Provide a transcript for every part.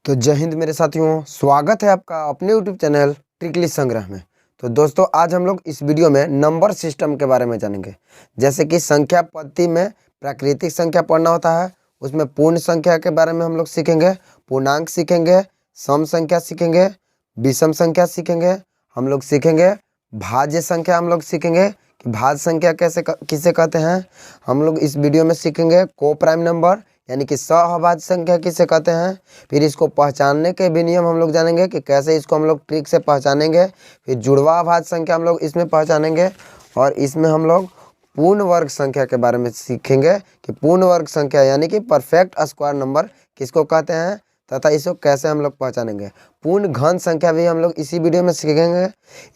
तो जय हिंद मेरे साथियों, स्वागत है आपका अपने यूट्यूब चैनल ट्रिकली संग्रह में। तो दोस्तों आज हम लोग इस वीडियो में नंबर सिस्टम के बारे में जानेंगे। जैसे कि संख्या पद्धति में प्राकृतिक संख्या पढ़ना होता है, उसमें पूर्ण संख्या के बारे में हम लोग सीखेंगे, पूर्णांक सीखेंगे, सम संख्या सीखेंगे, विषम संख्या सीखेंगे, हम लोग सीखेंगे भाज्य संख्या, हम लोग सीखेंगे कि भाज्य संख्या किसे कहते हैं। हम लोग इस वीडियो में सीखेंगे को प्राइम नंबर यानी कि सहअभाज्य संख्या किसे कहते हैं। फिर इसको पहचानने के भी नियम हम लोग जानेंगे कि कैसे इसको हम लोग ट्रिक से पहचानेंगे। फिर जुड़वा अभाज्य संख्या हम लोग इसमें पहचानेंगे और इसमें हम लोग पूर्ण वर्ग संख्या के बारे में सीखेंगे कि पूर्ण वर्ग संख्या यानी कि परफेक्ट स्क्वायर नंबर किसको कहते हैं तथा इसको कैसे हम लोग पहचानेंगे। पूर्ण घन संख्या भी हम लोग इसी वीडियो में सीखेंगे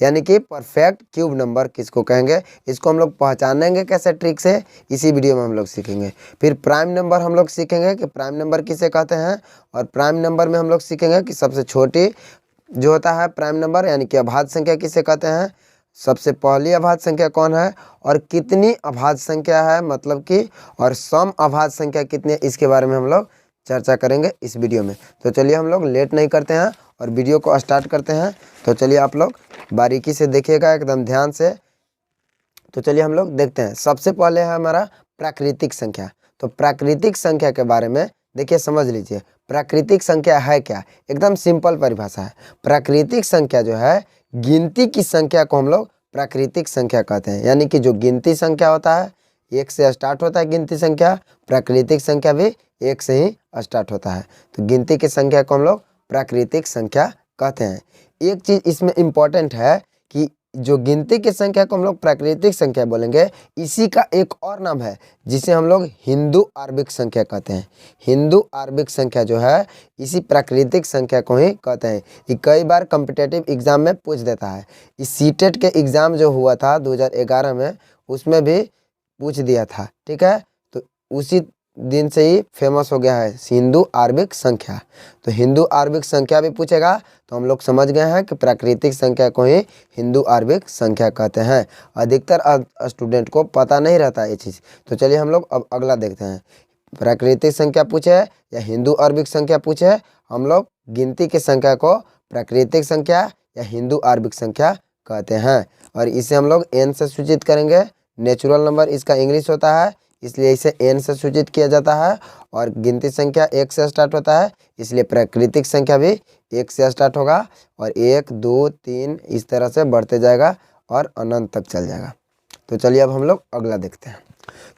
यानी कि परफेक्ट क्यूब नंबर किसको कहेंगे, इसको हम लोग पहचानेंगे कैसे ट्रिक से, इसी वीडियो में हम लोग सीखेंगे। फिर प्राइम नंबर हम लोग सीखेंगे कि प्राइम नंबर किसे कहते हैं और प्राइम नंबर में हम लोग सीखेंगे कि सबसे छोटी जो होता है प्राइम नंबर यानी कि अभाज्य संख्या किसे कहते हैं, सबसे पहली अभाज्य संख्या कौन है और कितनी अभाज्य संख्या है मतलब कि, और सम अभाज्य संख्या कितनी है, इसके बारे में हम लोग चर्चा करेंगे इस वीडियो में। तो चलिए हम लोग लेट नहीं करते हैं और वीडियो को स्टार्ट करते हैं। तो चलिए आप लोग बारीकी से देखिएगा एकदम ध्यान से। तो चलिए हम लोग देखते हैं। सबसे पहले है हमारा प्राकृतिक संख्या। तो प्राकृतिक संख्या के बारे में देखिए, समझ लीजिए प्राकृतिक संख्या है क्या। एकदम सिंपल परिभाषा है। प्राकृतिक संख्या जो है गिनती की संख्या को हम लोग प्राकृतिक संख्या कहते हैं, यानी कि जो गिनती संख्या होता है एक से स्टार्ट होता है गिनती संख्या, प्राकृतिक संख्या भी एक से ही स्टार्ट होता है। तो गिनती की संख्या को हम लोग प्राकृतिक संख्या कहते हैं। एक चीज़ इसमें इम्पॉर्टेंट है कि जो गिनती की संख्या को हम लोग प्राकृतिक संख्या बोलेंगे, इसी का एक और नाम है जिसे हम लोग हिंदू आरबिक संख्या कहते हैं। हिंदू आरबिक संख्या जो है इसी प्राकृतिक संख्या को ही कहते हैं। ये कई बार कॉम्पिटिटिव एग्जाम में पूछ देता है। इस सीटेट के एग्ज़ाम जो हुआ था 2011 में, उसमें भी पूछ दिया था, ठीक है। तो उसी दिन से ही फेमस हो गया है हिंदू आरबिक संख्या। तो हिंदू आरबिक संख्या भी पूछेगा तो हम लोग समझ गए हैं कि प्राकृतिक संख्या को ही हिंदू आरबिक संख्या कहते हैं। अधिकतर स्टूडेंट को पता नहीं रहता ये चीज़। तो चलिए हम लोग अब अगला देखते हैं। प्राकृतिक संख्या पूछे या हिंदू आरबिक संख्या पूछे, हम लोग गिनती की संख्या को प्राकृतिक संख्या या हिंदू आरबिक संख्या कहते हैं और इसे हम लोग एन से सूचित करेंगे। नेचुरल नंबर इसका इंग्लिश होता है, इसलिए इसे एन से सूचित किया जाता है। और गिनती संख्या एक से स्टार्ट होता है, इसलिए प्राकृतिक संख्या भी एक से स्टार्ट होगा और 1 2 3 इस तरह से बढ़ते जाएगा और अनंत तक चल जाएगा। तो चलिए अब हम लोग अगला देखते हैं।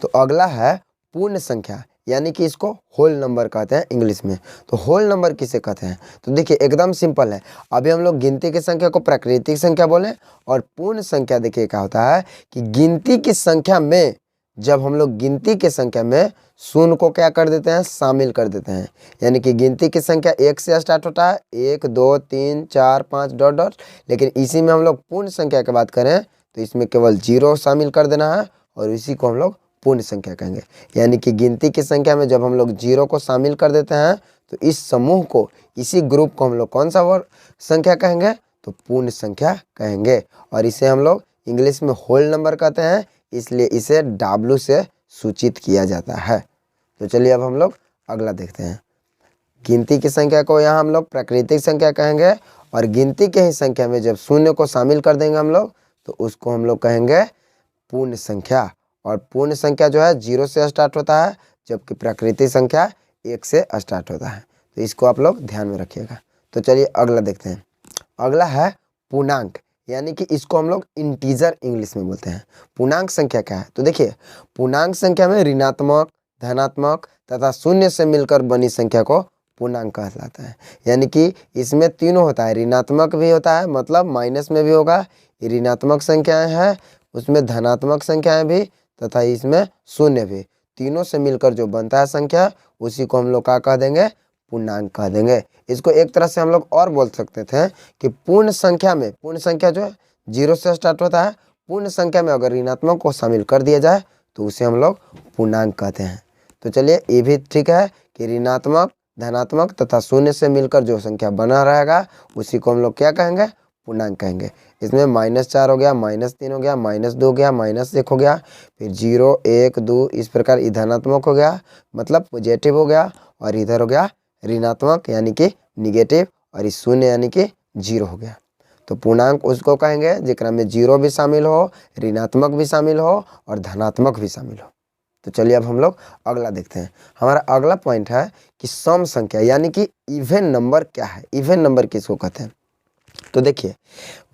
तो अगला है पूर्ण संख्या, यानी कि इसको होल नंबर कहते हैं इंग्लिश में। तो होल नंबर किसे कहते हैं, तो देखिए एकदम सिंपल है। अभी हम लोग गिनती की संख्या को प्राकृतिक संख्या बोले और पूर्ण संख्या देखिए क्या होता है कि गिनती की संख्या में जब हम लोग गिनती की संख्या में शून्य को क्या कर देते हैं, शामिल कर देते हैं। यानी कि गिनती की संख्या एक से स्टार्ट होता है, 1 2 3 4 5 डॉट डॉट, लेकिन इसी में हम लोग पूर्ण संख्या की बात करें तो इसमें केवल 0 शामिल कर देना है और इसी को हम लोग पूर्ण संख्या कहेंगे। यानी कि गिनती की संख्या में जब हम लोग 0 को शामिल कर देते हैं तो इस समूह को, इसी ग्रुप को हम लोग कौन सा वर्ग संख्या कहेंगे, तो पूर्ण संख्या कहेंगे। और इसे हम लोग इंग्लिश में होल नंबर कहते हैं, इसलिए इसे W से सूचित किया जाता है। तो चलिए अब हम लोग अगला देखते हैं। गिनती की संख्या को यहाँ हम लोग प्राकृतिक संख्या कहेंगे और गिनती के ही संख्या में जब शून्य को शामिल कर देंगे हम लोग तो उसको हम लोग कहेंगे पूर्ण संख्या। और पूर्ण संख्या जो है 0 से स्टार्ट होता है, जबकि प्राकृतिक संख्या 1 से स्टार्ट होता है। तो इसको आप लोग ध्यान में रखिएगा। तो चलिए अगला देखते हैं। अगला है पूर्णांक, यानी कि इसको हम लोग इंटीजर इंग्लिश में बोलते हैं। पूर्णांक संख्या क्या है, तो देखिए पूर्णांक संख्या में ऋणात्मक, धनात्मक तथा शून्य से मिलकर बनी संख्या को पूर्णांक कहलाता है। यानी कि इसमें तीनों होता है, ऋणात्मक भी होता है मतलब माइनस में भी होगा, ऋणात्मक संख्याएं हैं, उसमें धनात्मक संख्याएं भी तथा इसमें शून्य भी। तीनों से मिलकर जो बनता है संख्या उसी को हम लोग क्या कह देंगे, पूर्णांक कह देंगे। इसको एक तरह से हम लोग और बोल सकते थे कि पूर्ण संख्या में, पूर्ण संख्या जो है 0 से स्टार्ट होता है, पूर्ण संख्या में अगर ऋणात्मक को शामिल कर दिया जाए तो उसे हम लोग पूर्णांक कहते हैं। तो चलिए ये भी ठीक है कि ऋणात्मक, धनात्मक तथा शून्य से मिलकर जो संख्या बना रहेगा उसी को हम लोग क्या कहेंगे, पूर्णांक कहेंगे। इसमें -4 हो गया, -3 हो गया, -2 हो गया, -1 हो गया, फिर 0 1 2 इस प्रकार धनात्मक हो गया मतलब पॉजिटिव हो गया और इधर हो गया ऋणात्मक यानी कि निगेटिव और ये शून्य यानी कि 0 हो गया। तो पूर्णांक उसको कहेंगे जिकरा में 0 भी शामिल हो, ऋणात्मक भी शामिल हो और धनात्मक भी शामिल हो। तो चलिए अब हम लोग अगला देखते हैं। हमारा अगला पॉइंट है कि सम संख्या यानी कि इवन नंबर क्या है, इवन नंबर किसको कहते हैं। तो देखिए,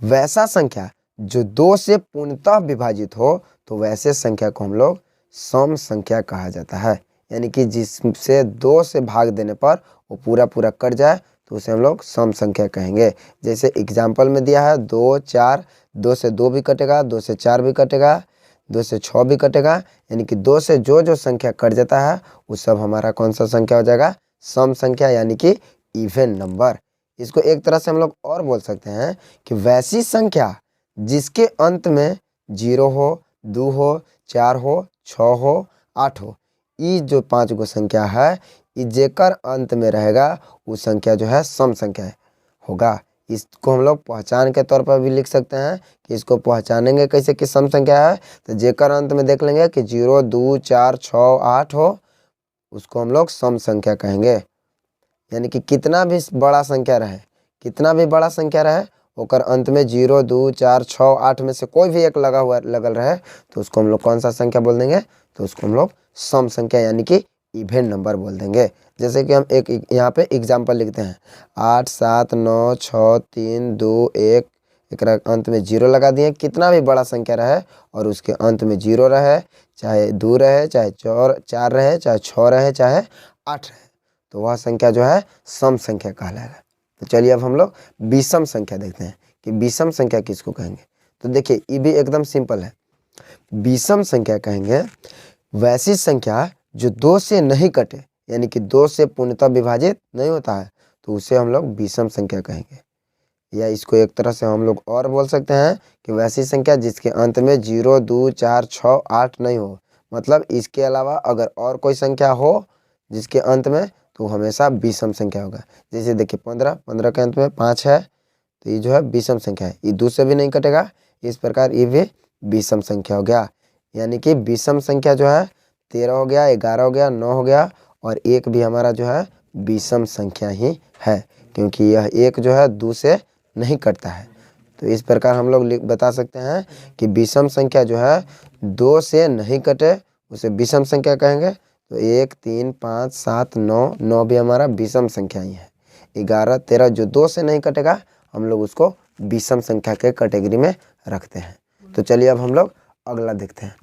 वैसा संख्या जो 2 से पूर्णतः विभाजित हो तो वैसे संख्या को हम लोग सम संख्या कहा जाता है। यानी कि जिससे 2 से भाग देने पर वो पूरा पूरा कट जाए तो उसे हम लोग सम संख्या कहेंगे। जैसे एग्जाम्पल में दिया है 2, 4, 2 से 2 भी कटेगा, 2 से 4 भी कटेगा, 2 से 6 भी कटेगा। यानी कि 2 से जो संख्या कट जाता है वो सब हमारा कौन सा संख्या हो जाएगा, सम संख्या यानी कि इवन नंबर। इसको एक तरह से हम लोग और बोल सकते हैं कि वैसी संख्या जिसके अंत में 0 हो, 2 हो, 4 हो, 6 हो, 8 हो, ये जो 5 गो संख्या है ये जेकर अंत में रहेगा वो संख्या जो है सम संख्या होगा। इसको हम लोग पहचान के तौर पर भी लिख सकते हैं कि इसको पहचानेंगे कैसे कि सम संख्या है। तो जेकर अंत में देख लेंगे कि 0, 2, 4, 6, 8 हो, उसको हम लोग सम संख्या कहेंगे। यानी कि कितना भी बड़ा संख्या रहे, कितना भी बड़ा संख्या रहे, ओकर अंत में 0, 2, 4, 6, 8 में से कोई भी एक लगल रहे तो उसको हम लोग कौन सा संख्या बोल देंगे, तो उसको हम लोग सम संख्या यानी कि इवन नंबर बोल देंगे। जैसे कि हम एक यहाँ पे एग्जाम्पल लिखते हैं 8, 7, 9, 6, 3, 2, 1, एक अंत में 0 लगा दिए। कितना भी बड़ा संख्या रहे और उसके अंत में 0 रहे, चाहे 2 रहे, चाहे 4 रहे, चाहे 6 रहे, चाहे 8 रहे, तो वह संख्या जो है सम संख्या कहलाएगा। तो चलिए अब हम लोग विषम संख्या देखते हैं कि विषम संख्या किसको कहेंगे। तो देखिए ये भी एकदम सिंपल है। विषम संख्या कहेंगे वैसी संख्या जो 2 से नहीं कटे, यानी कि 2 से पूर्णतः विभाजित नहीं होता है, तो उसे हम लोग विषम संख्या कहेंगे। या इसको एक तरह से हम लोग और बोल सकते हैं कि वैसी संख्या जिसके अंत में 0, 2, 4, 6, 8 नहीं हो, मतलब इसके अलावा अगर और कोई संख्या हो जिसके अंत में, तो हमेशा विषम संख्या होगा। जैसे देखिए 15 के अंत में 5 है तो ये जो है विषम संख्या है, ये 2 से भी नहीं कटेगा। इस प्रकार ये भी विषम संख्या हो गया। यानी कि विषम संख्या जो है 13 हो गया, 11 हो गया, 9 हो गया और 1 भी हमारा जो है विषम संख्या ही है, क्योंकि यह 1 जो है 2 से नहीं कटता है। तो इस प्रकार हम लोग बता सकते हैं कि विषम संख्या जो है 2 से नहीं कटे उसे विषम संख्या कहेंगे। तो 1, 3, 5, 7, 9 भी हमारा विषम संख्या ही है। 11, 13 जो 2 से नहीं कटेगा हम लोग उसको विषम संख्या के कैटेगरी में रखते हैं। तो चलिए अब हम लोग अगला देखते हैं।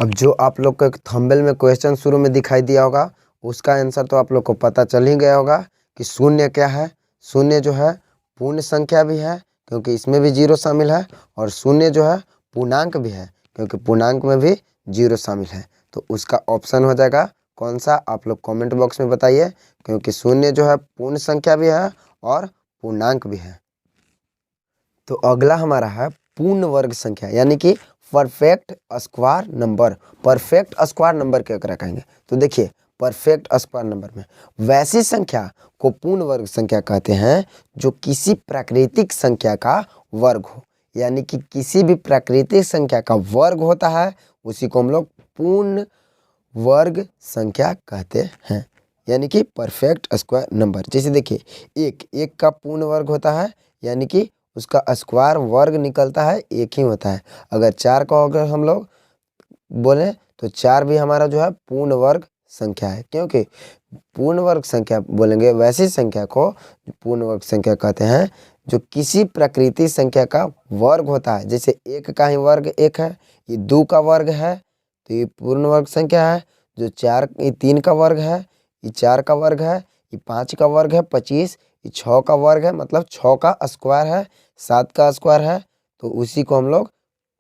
अब जो आप लोग को थंबनेल में क्वेश्चन शुरू में दिखाई दिया होगा उसका आंसर तो आप लोग को पता चल ही गया होगा कि शून्य क्या है। शून्य जो है पूर्ण संख्या भी है क्योंकि इसमें भी 0 शामिल है, और शून्य जो है पूर्णांक भी है क्योंकि पूर्णांक में भी 0 शामिल है। तो उसका ऑप्शन हो जाएगा कौन सा, आप लोग कमेंट बॉक्स में बताइए, क्योंकि शून्य जो है पूर्ण संख्या भी है और पूर्णांक भी है। तो अगला हमारा है पूर्ण वर्ग संख्या यानी कि perfect square number. Perfect square number क्या कहेंगे। तो देखिए परफेक्ट स्क्वायर नंबर में वैसी संख्या को पूर्ण वर्ग संख्या कहते हैं जो किसी प्राकृतिक संख्या का वर्ग हो। यानी कि किसी भी प्राकृतिक संख्या का वर्ग होता है उसी को हम लोग पूर्ण वर्ग संख्या कहते हैं। यानी कि परफेक्ट स्क्वायर नंबर। जैसे देखिए एक का पूर्ण वर्ग होता है, यानी कि उसका स्क्वायर वर्ग निकलता है, एक ही होता है। अगर 4 का अगर हम लोग बोले तो 4 भी हमारा जो है पूर्ण वर्ग संख्या है, क्योंकि पूर्ण वर्ग संख्या बोलेंगे वैसी संख्या को पूर्ण वर्ग संख्या कहते हैं जो किसी प्राकृतिक संख्या का वर्ग होता है। जैसे 1 का ही वर्ग 1 है, ये 2 का वर्ग है तो ये पूर्ण वर्ग संख्या है। जो 3 का वर्ग है, ये 4 का वर्ग है, ये 5 का वर्ग है 25, ये 6 का वर्ग है मतलब 6 का स्क्वायर है, 7 का स्क्वायर है, तो उसी को हम लोग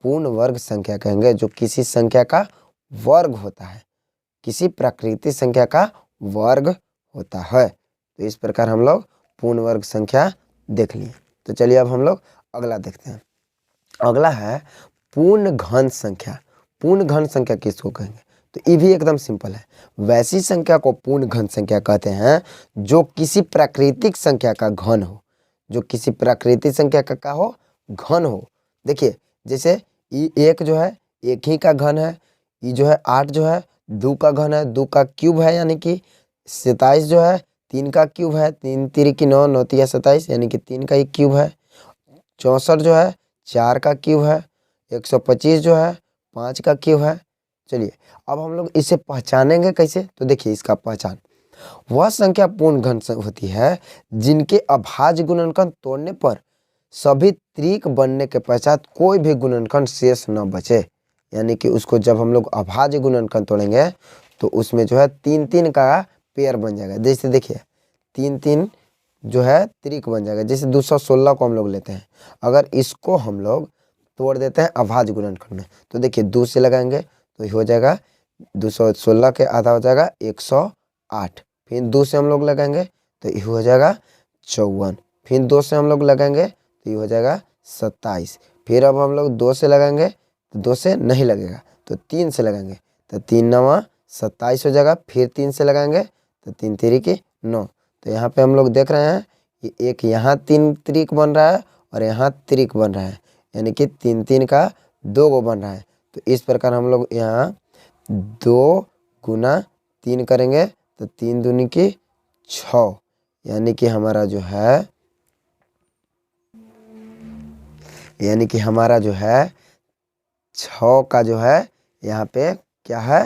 पूर्ण वर्ग संख्या कहेंगे जो किसी संख्या का वर्ग होता है, किसी प्राकृतिक संख्या का वर्ग होता है। तो इस प्रकार हम लोग पूर्ण वर्ग संख्या देख लिए। तो चलिए अब हम लोग अगला देखते हैं। अगला है पूर्ण घन संख्या। पूर्ण घन संख्या किसको कहेंगे। तो ये भी एकदम सिंपल है। वैसी संख्या को पूर्ण घन संख्या कहते हैं जो किसी प्राकृतिक संख्या का घन हो, जो किसी प्राकृतिक संख्या का क्या हो, घन हो। देखिए जैसे ये 1 जो है 1 ही का घन है, ये जो है 8 जो है 2 का घन है, 2 का क्यूब है यानी कि 27 जो है 3 का क्यूब है, 3 तिरी 9, 9 तिया 27 यानी कि 3 का ही क्यूब है। 64 जो है 4 का क्यूब है। 125 जो है 5 का क्यूब है। चलिए अब हम लोग इसे पहचानेंगे कैसे, तो देखिए इसका पहचान, वह संख्या पूर्ण घन होती है जिनके अभाज्य गुणनखंड तोड़ने पर सभी त्रिक बनने के पश्चात कोई भी गुणनखंड शेष न बचे। यानी कि उसको जब हम लोग अभाज्य गुणनखंड तोड़ेंगे तो उसमें जो है 3 3 का पेयर बन जाएगा। जैसे देखिए 3 3 जो है त्रिक बन जाएगा। जैसे 216 को हम लोग लेते हैं, अगर इसको हम लोग तोड़ देते हैं अभाज्य गुणनखंड में, तो देखिए 2 से लगाएंगे तो ये हो जाएगा 216 के आधा हो जाएगा 108। फिर 2 से हम लोग लगाएंगे तो ये हो जाएगा 54। फिर 2 से हम लोग लगाएंगे तो ये हो जाएगा 27। फिर अब हम लोग 2 से लगाएंगे तो 2 से नहीं लगेगा तो 3 से लगाएंगे तो 3 9 27 हो जाएगा। फिर 3 से लगाएंगे तो 3 तिरी 9। तो यहाँ पे हम लोग देख रहे हैं कि एक यहाँ 3 त्रिक बन रहा है और यहाँ त्रिक बन रहा है, यानी कि 3 3 का 2 गो बन रहा है। तो इस प्रकार हम लोग यहाँ 2 गुना 3 करेंगे तो 3 दूनी 6, यानी कि हमारा जो है यानी कि हमारा जो है 6 का जो है यहाँ पे क्या है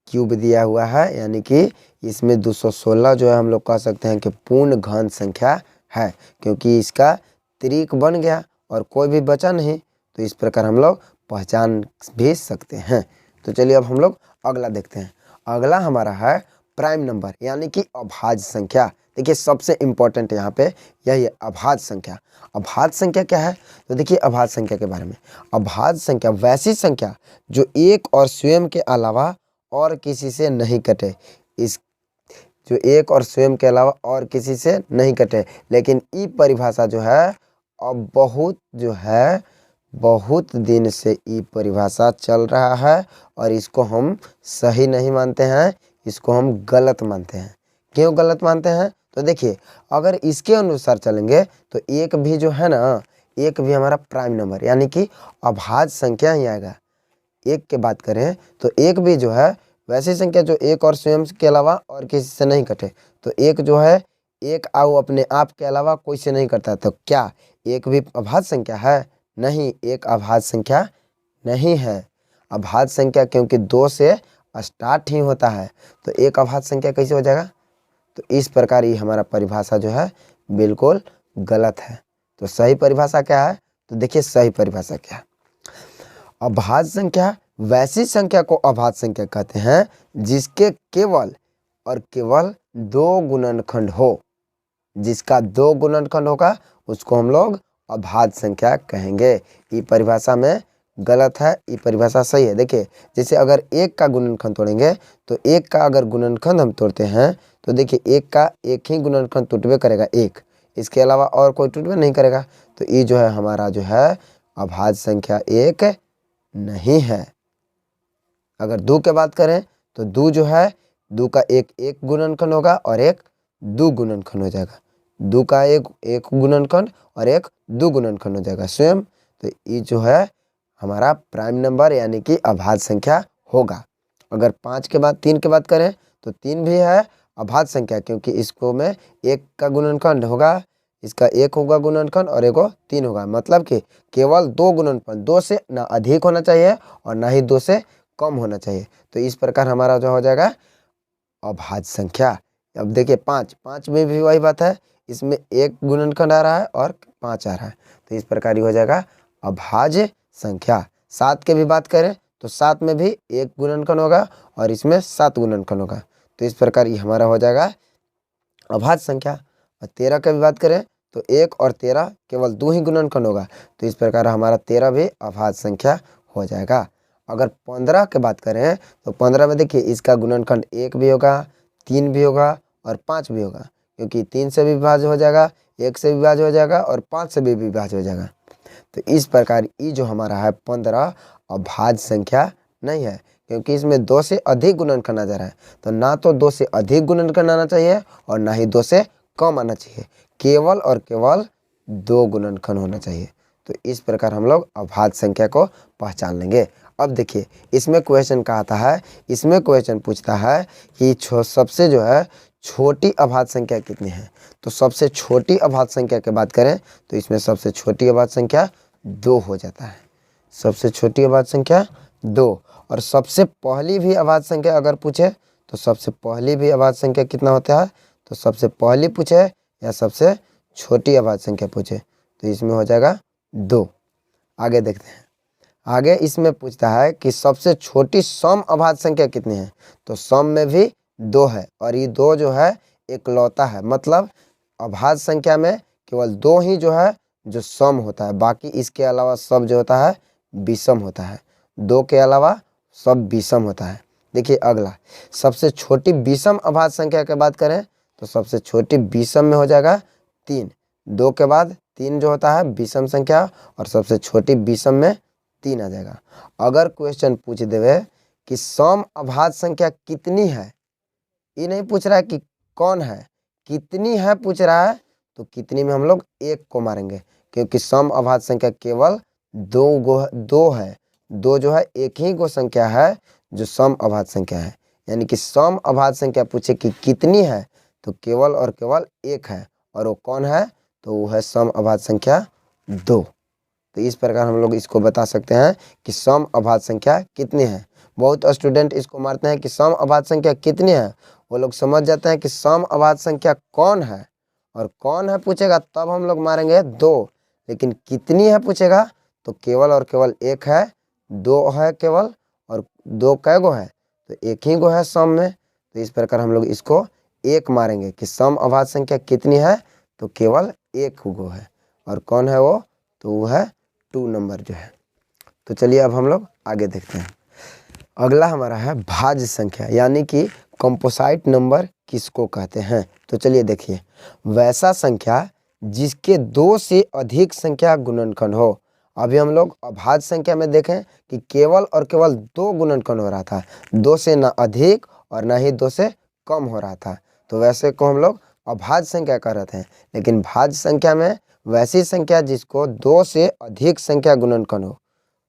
क्यूब दिया हुआ है, यानी कि इसमें 216 जो है हम लोग कह सकते हैं कि पूर्ण घन संख्या है, क्योंकि इसका त्रिक बन गया और कोई भी बचा नहीं। तो इस प्रकार हम लोग पहचान भी सकते हैं। तो चलिए अब हम लोग अगला देखते हैं। अगला हमारा है प्राइम नंबर यानी कि अभाज्य संख्या। देखिए सबसे इम्पोर्टेंट यहाँ पे यही है अभाज्य संख्या। अभाज्य संख्या क्या है, तो देखिए अभाज्य संख्या के बारे में, अभाज्य संख्या वैसी संख्या जो एक और स्वयं के अलावा और किसी से नहीं कटे। इस जो एक और स्वयं के अलावा और किसी से नहीं कटे, लेकिन ये परिभाषा जो है अब बहुत दिन से ये परिभाषा चल रहा है और इसको हम सही नहीं मानते हैं, इसको हम गलत मानते हैं। क्यों गलत मानते हैं, तो देखिए अगर इसके अनुसार चलेंगे तो एक भी जो है ना, एक भी हमारा प्राइम नंबर यानी कि अभाज्य संख्या ही आएगा। एक के बात करें तो एक भी जो है वैसी संख्या जो एक और स्वयं के अलावा और किसी से नहीं कटे। तो एक जो है एक आओ अपने आप के अलावा कोई से नहीं करता, तो क्या एक भी अभाज्य संख्या है? नहीं, एक अभाज्य संख्या नहीं है। अभाज्य संख्या क्योंकि 2 से स्टार्ट ही होता है, तो एक अभाज्य संख्या कैसे हो जाएगा? तो इस प्रकार ये हमारा परिभाषा जो है बिल्कुल गलत है। तो सही परिभाषा क्या है, तो देखिए सही परिभाषा क्या है। अभाज्य संख्या वैसी संख्या को अभाज्य संख्या कहते हैं जिसके केवल और केवल 2 गुणनखंड हो। जिसका 2 गुणनखंड होगा उसको हम लोग अभाज्य संख्या कहेंगे। ये परिभाषा में गलत है, ये परिभाषा सही है। देखिए जैसे अगर 1 का गुणनखंड तोड़ेंगे तो 1 का अगर गुणनखंड हम तोड़ते हैं तो देखिए 1 का एक ही गुणनखंड टूटबे करेगा, 1, इसके अलावा और कोई टूटबे नहीं करेगा। तो ये जो है हमारा जो है अभाज्य संख्या 1 नहीं है। अगर 2 के बात करें तो 2 जो है 2 का एक गुणनखंड होगा और एक 2 गुणनखंड हो जाएगा। 2 का एक गुणनखंड और एक 2 गुणनखंड हो जाएगा स्वयं। तो ये जो है हमारा प्राइम नंबर यानी कि अभाज्य संख्या होगा। अगर 3 के बात करें तो 3 भी है अभाज्य संख्या, क्योंकि इसको में 1 का गुणनखंड होगा, इसका 1 होगा गुणनखंड और एगो 3 होगा, मतलब कि केवल 2 गुणनखंड, 2 से ना अधिक होना चाहिए और ना ही 2 से कम होना चाहिए। तो इस प्रकार हमारा जो हो जाएगा अभाज्य संख्या। अब देखिए 5 में भी वही बात है, इसमें 1 गुणनखंड आ रहा है और 5 आ रहा है, तो इस प्रकार ही हो जाएगा अभाज्य संख्या। 7 की भी बात करें तो 7 में भी 1 गुणनखंड होगा और इसमें 7 गुणनखंड होगा, तो इस प्रकार ये हमारा हो जाएगा अभाज्य संख्या। और 13 की भी बात करें तो 1 और 13 केवल 2 ही गुणनखंड होगा, तो इस प्रकार हमारा 13 भी अभाज्य संख्या हो जाएगा। अगर 15 की बात करें तो 15 में देखिए इसका गुणनखंड 1 भी होगा, 3 भी होगा और 5 भी होगा, क्योंकि 3 से भी विभाज्य हो जाएगा, 1 से भी विभाज्य हो जाएगा और 5 से भी विभाज्य हो जाएगा। तो इस प्रकार ये जो हमारा है 15 अभाज्य संख्या नहीं है, क्योंकि इसमें 2 से अधिक गुणनखंड आ जा रहा है। तो ना तो 2 से अधिक गुणनखंड आना चाहिए और ना ही 2 से कम आना चाहिए, केवल और केवल 2 गुणनखंड होना चाहिए। तो इस प्रकार हम लोग अभाज्य संख्या को पहचान लेंगे। अब देखिए इसमें क्वेश्चन कहा था है, इसमें क्वेश्चन पूछता है कि सबसे जो है छोटी अभाज्य संख्या कितनी है। तो सबसे छोटी अभाज्य संख्या की बात करें तो इसमें सबसे छोटी अभाज्य संख्या 2 हो जाता है। सबसे छोटी अभाज्य संख्या 2। और सबसे पहली भी अभाज्य संख्या अगर पूछे तो सबसे पहली भी अभाज्य संख्या कितना होता है। तो सबसे पहली पूछे या सबसे छोटी अभाज्य संख्या पूछे तो इसमें हो जाएगा 2। आगे देखते हैं। आगे इसमें पूछता है कि सबसे छोटी सम अभाज्य संख्या कितनी है। तो सम में भी 2 है और ये 2 जो है एकलौता है, मतलब अभाज्य संख्या में केवल 2 ही जो है जो सम होता है, बाकी इसके अलावा सब जो होता है विषम होता है। 2 के अलावा सब विषम होता है। देखिए अगला, सबसे छोटी विषम अभाज्य संख्या की बात करें तो सबसे छोटी विषम में हो जाएगा 3। 2 के बाद 3 जो होता है विषम संख्या और सबसे छोटी विषम में 3 आ जाएगा। अगर क्वेश्चन पूछ देवे कि सम अभाज्य संख्या कितनी है, ये नहीं पूछ रहा है कि कौन है, कितनी है पूछ रहा है, तो कितनी में हम लोग 1 को मारेंगे, क्योंकि सम अभाज्य संख्या केवल 2 है। 2 जो है एक ही गो संख्या है जो सम अभाज्य संख्या है। यानी कि सम अभाज्य संख्या पूछे कि कितनी है तो केवल और केवल 1 है, और वो कौन है, तो वो है सम अभाज्य संख्या 2। तो इस प्रकार हम लोग इसको बता सकते हैं कि सम अभाज्य संख्या कितनी है। बहुत स्टूडेंट इसको मारते हैं कि सम अभाज्य संख्या कितनी है, वो लोग समझ जाते हैं कि सम अभाज्य संख्या कौन है, और कौन है पूछेगा तब हम लोग मारेंगे 2, लेकिन कितनी है पूछेगा तो केवल और केवल 1 है, 2 है केवल, और 2 कै गो है तो 1 ही गो है सम में। तो इस प्रकार हम लोग इसको 1 मारेंगे कि सम अभाज्य संख्या कितनी है, तो केवल 1 गो है, और कौन है वो, तो वो है 2 नंबर जो है। तो चलिए अब हम लोग आगे देखते हैं। अगला हमारा है भाज्य संख्या, यानी कि कंपोसाइट नंबर किसको कहते हैं। तो चलिए देखिए, वैसा संख्या जिसके 2 से अधिक संख्या गुणनखंड हो। अभी हम लोग अभाज्य संख्या में देखें कि केवल और केवल 2 गुणनखंड हो रहा था, 2 से ना अधिक और ना ही 2 से कम हो रहा था, तो वैसे को हम लोग अभाज्य संख्या कह रहे थे। लेकिन भाज्य संख्या में वैसी संख्या जिसको 2 से अधिक संख्या गुणनखंड हो,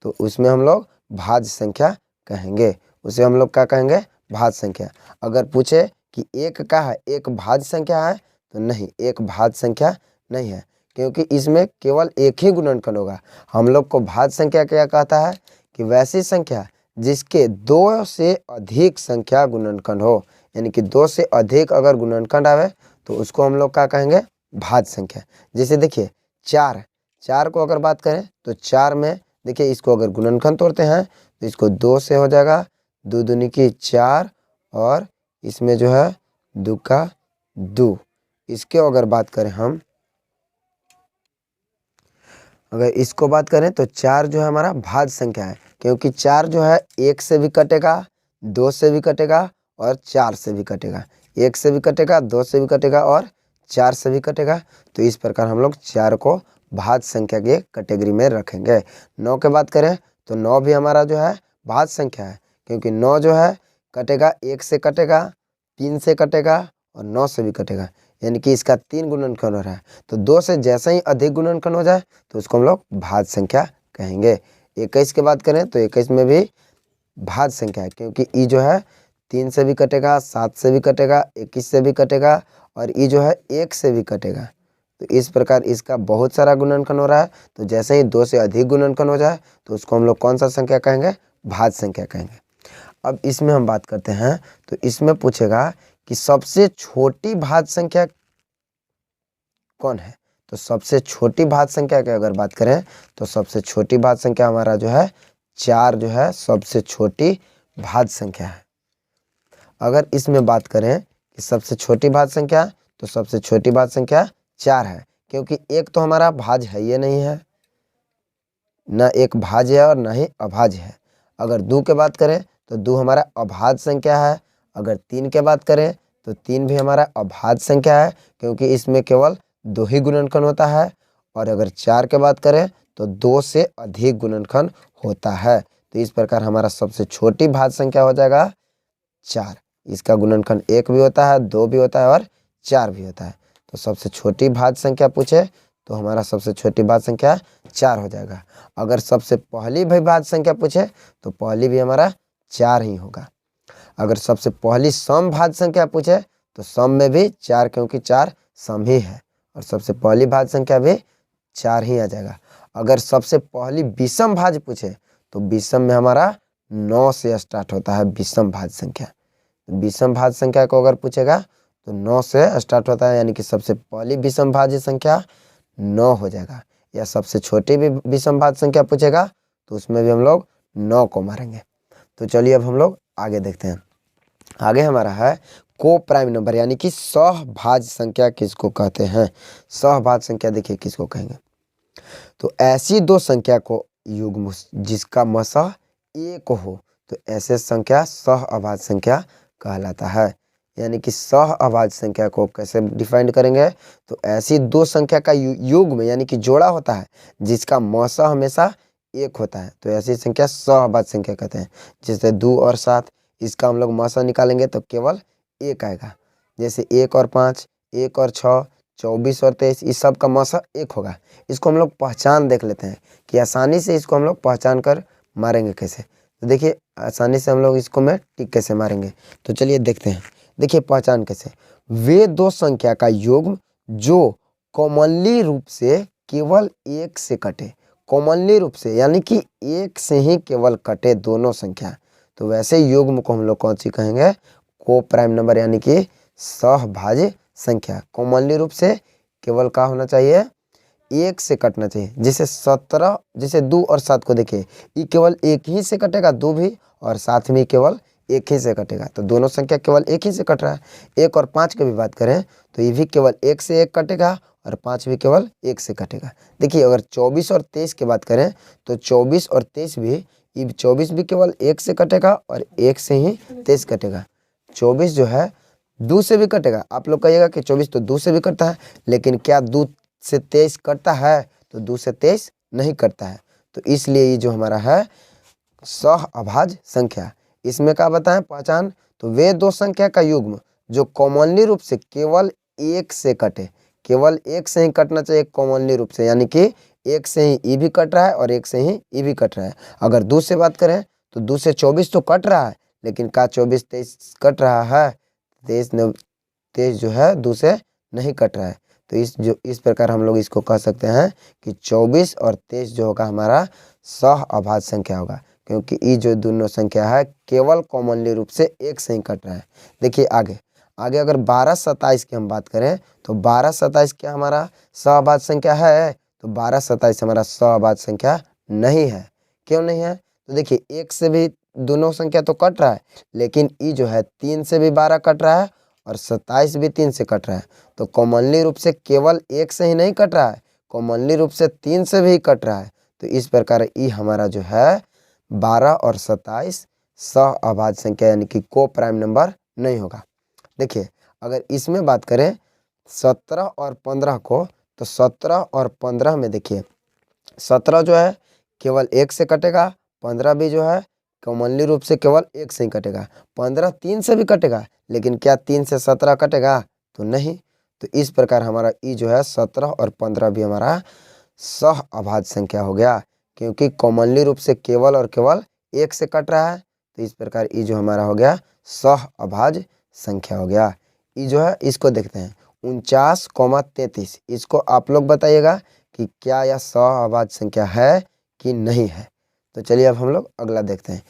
तो उसमें हम लोग भाज्य संख्या कहेंगे, उसे हम लोग क्या कहेंगे, भाज्य संख्या। अगर पूछे कि 1 का है, 1 भाज्य संख्या है, तो नहीं, 1 भाज्य संख्या नहीं है, क्योंकि इसमें केवल 1 ही गुणनखंड होगा। हम लोग को भाज्य संख्या क्या कहता है कि वैसी संख्या जिसके 2 से अधिक संख्या गुणनखंड हो, यानी कि 2 से अधिक अगर गुणनखंड आवे तो उसको हम लोग क्या कहेंगे, भाज्य संख्या। जैसे देखिए 4 को अगर बात करें तो 4 में देखिए इसको अगर गुणनखंड तोड़ते हैं तो इसको 2 से हो जाएगा, 2 दूनी की 4, और इसमें जो है 2 का 2। इसके अगर बात करें हम, अगर इसको बात करें तो 4 जो है हमारा भाज्य संख्या है, क्योंकि 4 जो है 1 से भी कटेगा, 2 से भी कटेगा और 4 से भी कटेगा। 1 से भी कटेगा, 2 से भी कटेगा और 4 से भी कटेगा। तो इस प्रकार हम लोग 4 को भाज्य संख्या के कैटेगरी में रखेंगे। 9 की बात करें तो 9 भी हमारा जो है भाज्य संख्या है, क्योंकि 9 जो है कटेगा, 1 से कटेगा, 3 से कटेगा और 9 से भी कटेगा, यानी कि इसका 3 गुणनखंड हो रहा है। तो 2 से जैसे ही अधिक गुणनखंड हो जाए तो उसको हम लोग भाज्य संख्या कहेंगे। 21 की बात करें तो 21 में भी भाज्य संख्या है, क्योंकि ई जो है 3 से भी कटेगा, 7 से भी कटेगा, 21 से भी कटेगा और ई जो है 1 से भी कटेगा। तो इस प्रकार इसका बहुत सारा गुणनखंड हो रहा है। तो जैसे ही 2 से अधिक गुणनखंड हो जाए तो उसको हम लोग कौन सा संख्या कहेंगे, भाज्य संख्या कहेंगे। अब इसमें हम बात करते हैं, तो इसमें पूछेगा कि सबसे छोटी भाज्य संख्या कौन है। तो सबसे छोटी भाज्य संख्या की अगर बात करें तो सबसे छोटी भाज्य संख्या हमारा जो है 4 जो है सबसे छोटी भाज्य संख्या है। अगर इसमें बात करें कि सबसे छोटी भाज्य संख्या, तो सबसे छोटी भाज्य संख्या 4 है, क्योंकि 1 तो हमारा भाज्य है ये नहीं है, ना 1 भाज्य है और ना ही अभाज्य है। अगर 2 की बात करें तो 2 हमारा अभाज्य संख्या है। अगर 3 की बात करें तो 3 भी हमारा अभाज्य संख्या है, क्योंकि इसमें केवल 2 ही गुणनखंड होता है। और अगर 4 की बात करें तो 2 से अधिक गुणनखंड होता है। तो इस प्रकार हमारा सबसे छोटी भाज्य संख्या हो जाएगा 4। इसका गुणनखंड 1 भी होता है, 2 भी होता है और 4 भी होता है। तो सबसे छोटी भाज्य संख्या पूछे तो हमारा सबसे छोटी भाज्य संख्या 4 हो जाएगा। अगर सबसे पहली भी भाज्य संख्या पूछे तो पहली भी हमारा 4 ही होगा। अगर सबसे पहली सम भाज्य संख्या पूछे तो सम में भी 4, क्योंकि 4 सम ही है और सबसे पहली भाज्य संख्या भी 4 ही आ जाएगा। अगर सबसे पहली विषम भाज्य पूछे तो विषम में हमारा 9 से स्टार्ट होता है विषम भाज्य संख्या। विषम भाज्य संख्या को अगर पूछेगा तो 9 से स्टार्ट होता है, यानी कि सबसे पहली विषम भाज्य संख्या 9 हो जाएगा। या सबसे छोटी भी विषम भाज्य संख्या पूछेगा तो उसमें भी हम लोग 9 को मारेंगे। तो चलिए अब हम लोग आगे देखते हैं। आगे हमारा है को प्राइम नंबर, यानी कि सहभाज्य संख्या किसको कहते हैं। सहभाज्य संख्या देखिए किसको कहेंगे, तो ऐसी दो संख्या को युग्म जिसका मसह 1 हो तो ऐसे संख्या सहअभाज्य संख्या कहलाता है। यानी कि सहअभाज्य संख्या को कैसे डिफाइन करेंगे, तो ऐसी दो संख्या का युग्म यानी कि जोड़ा होता है जिसका मसह हमेशा 1 होता है, तो ऐसी संख्या सहअभाज्य संख्या कहते हैं। जैसे 2 और 7, इसका हम लोग मसह निकालेंगे तो केवल 1 आएगा। जैसे 1 और 5, 1 और 6, 24 और 23, इस सब का मसह 1 होगा। इसको हम लोग पहचान देख लेते हैं कि आसानी से इसको हम लोग पहचान कर मारेंगे कैसे। तो देखिए आसानी से हम लोग इसको में टिक कैसे मारेंगे, तो चलिए देखते हैं। देखिए पहचान कैसे, वे दो संख्या का युग्म जो कॉमनली रूप से केवल 1 से कटे। कॉमनली रूप से यानी कि 1 से ही केवल कटे दोनों संख्या, तो वैसे युग्म को हम लोग कौन सी कहेंगे, को प्राइम नंबर, यानी कि सहभाज्य संख्या। कॉमनली रूप से केवल का होना चाहिए, 1 से कटना चाहिए। जैसे 17, जैसे 2 और 7 को देखिए, ये केवल 1 ही से कटेगा, 2 भी और 7 भी केवल 1 ही से कटेगा, तो दोनों संख्या केवल 1 ही से कट रहा है। 1 और 5 की भी बात करें तो ये भी केवल 1 से 1 कटेगा और 5 भी केवल 1 से कटेगा। देखिए अगर 24 और 23 की बात करें तो 24 और 23 भी, ये 24 भी केवल 1 से कटेगा और 1 से ही 23 कटेगा। 24 जो है 2 से भी कटेगा। आप लोग कहिएगा कि 24 तो 2 से भी कटता है, लेकिन क्या 2 से 23 कटता है, तो 2 से 23 नहीं कटता है। तो इसलिए ये जो हमारा है सहअभाज्य संख्या। इसमें क्या बताएं पहचान, तो वे दो संख्या का युग्म जो कॉमनली रूप से केवल 1 से कटे। केवल 1 से ही कटना चाहिए कॉमनली रूप से, यानी कि 1 से ही ई भी कट रहा है और 1 से ही ई भी कट रहा है। अगर 2 से बात करें तो 2 से 24 तो कट रहा है, लेकिन का 24 23 कट रहा है, 23 जो है 2 से नहीं कट रहा है। तो इस प्रकार हम लोग इसको कह सकते हैं कि 24 और 23 जो होगा हमारा सहअभाज्य संख्या होगा, क्योंकि ये जो दोनों संख्या है केवल कॉमनली रूप से 1 से ही कट रहा है। देखिए आगे अगर 12 27 की हम बात करें तो 12 27 क्या हमारा सहअभाज्य संख्या है, तो 12 27 हमारा सहअभाज्य संख्या नहीं है। क्यों नहीं है, तो देखिए 1 से भी दोनों संख्या तो कट रहा है, लेकिन ये जो है 3 से भी 12 कट रहा है और 27 भी 3 से कट रहा है। तो कॉमनली रूप से केवल 1 से ही नहीं कट रहा है, कॉमनली रूप से 3 से भी कट रहा है। तो इस प्रकार ये हमारा जो है 12 और 27 सहअभाज्य संख्या यानी कि को प्राइम नंबर नहीं होगा। देखिए अगर इसमें बात करें 17 और 15 को, तो 17 और 15 में देखिए 17 जो है केवल 1 से कटेगा, 15 भी जो है कॉमनली रूप से केवल 1 से ही कटेगा। 15 3 से भी कटेगा, लेकिन क्या 3 से 17 कटेगा, तो नहीं। तो इस प्रकार हमारा ई जो है 17 और 15 भी हमारा सहअभाज्य संख्या हो गया, क्योंकि कॉमनली रूप से केवल और केवल 1 से कट रहा है। तो इस प्रकार ई जो हमारा हो गया सहअभाज्य संख्या हो गया। ई जो है इसको देखते हैं 49,33, इसको आप लोग बताइएगा कि क्या यह सहअभाज्य संख्या है कि नहीं है। तो चलिए अब हम लोग अगला देखते हैं।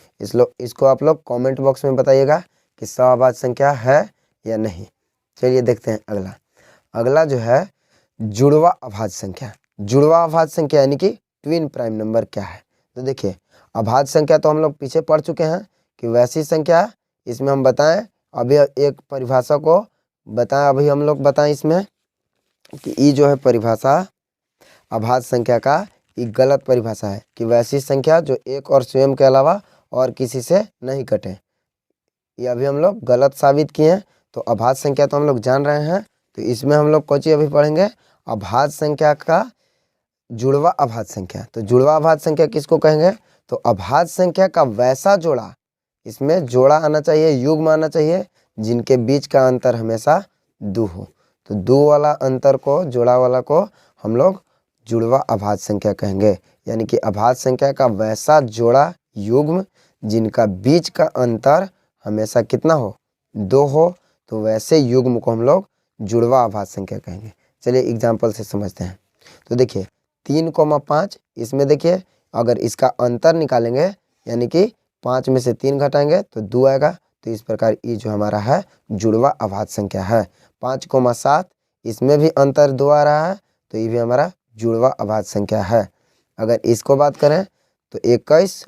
इसको आप लोग कमेंट बॉक्स में बताइएगा कि सहअभाज्य संख्या है या नहीं। चलिए देखते हैं अगला जो है जुड़वा अभाज्य संख्या। जुड़वा अभाज्य संख्या यानी कि ट्विन प्राइम नंबर क्या है, तो देखिए अभाज्य संख्या तो हम लोग पीछे पढ़ चुके हैं कि वैसी संख्या, इसमें हम बताएं अभी एक परिभाषा को बताएं, अभी हम लोग बताएं इसमें कि ये जो है परिभाषा अभाज्य संख्या का ये गलत परिभाषा है कि वैसी संख्या जो एक और स्वयं के अलावा और किसी से नहीं कटे। ये अभी हम लोग गलत साबित किए हैं। तो अभाज्य संख्या तो हम लोग जान रहे हैं, तो इसमें हम लोग कौन सी अभी पढ़ेंगे, अभाज्य संख्या का जुड़वा अभाज्य संख्या। तो जुड़वा अभाज्य संख्या किसको कहेंगे, तो अभाज्य संख्या का वैसा जोड़ा, इसमें जोड़ा आना चाहिए, युग्म आना चाहिए जिनके बीच का अंतर हमेशा 2 हो। तो 2 वाला अंतर को, जोड़ा वाला को हम लोग जुड़वा अभाज्य संख्या कहेंगे। यानी कि अभाज्य संख्या का वैसा जोड़ा युग्म जिनका बीच का अंतर हमेशा कितना हो, 2 हो, तो वैसे युग्म को हम लोग जुड़वा अभाज्य संख्या कहेंगे। चलिए एग्जाम्पल से समझते हैं। तो देखिए 3,5 इसमें देखिए अगर इसका अंतर निकालेंगे यानी कि 5 में से 3 घटाएंगे तो 2 आएगा। तो इस प्रकार ये जो हमारा है जुड़वा अभाज्य संख्या है। 5,7 इसमें भी अंतर 2 आ रहा है तो ये भी हमारा जुड़वा अभाज्य संख्या है। अगर इसको बात करें तो 11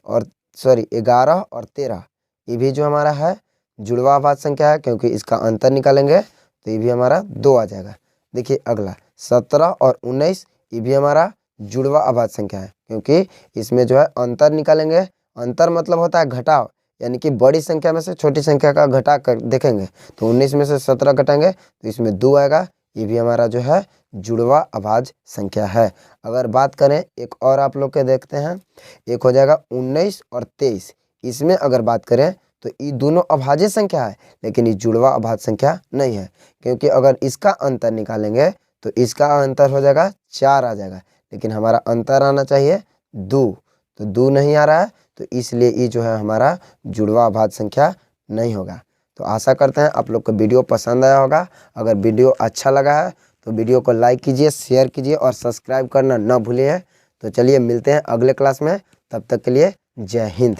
और 13 ये भी जो हमारा है जुड़वा अभाज्य संख्या है, क्योंकि इसका अंतर निकालेंगे तो ये भी हमारा 2 आ जाएगा। देखिए अगला 17 और 19 ये भी हमारा जुड़वा अभाज्य संख्या है, क्योंकि इसमें जो है अंतर निकालेंगे। अंतर मतलब होता है घटाव, यानी कि बड़ी संख्या में से छोटी संख्या का घटा कर देखेंगे तो 19 में से 17 घटाएंगे तो इसमें 2 आएगा। ये भी हमारा जो है जुड़वा अभाज्य संख्या है। अगर बात करें एक और आप लोग के देखते हैं, एक हो जाएगा 19 और 23। इसमें अगर बात करें तो ये दोनों अभाज्य संख्या है, लेकिन ये जुड़वा अभाज्य संख्या नहीं है, क्योंकि अगर इसका अंतर निकालेंगे तो इसका अंतर हो जाएगा 4 आ जाएगा, लेकिन हमारा अंतर आना चाहिए 2, तो 2 नहीं आ रहा है, तो इसलिए ये जो है हमारा जुड़वा अभाज्य संख्या नहीं होगा। तो आशा करते हैं आप लोग को वीडियो पसंद आया होगा। अगर वीडियो अच्छा लगा है तो वीडियो को लाइक कीजिए, शेयर कीजिए और सब्सक्राइब करना ना भूलिए। तो चलिए मिलते हैं अगले क्लास में, तब तक के लिए जय हिंद।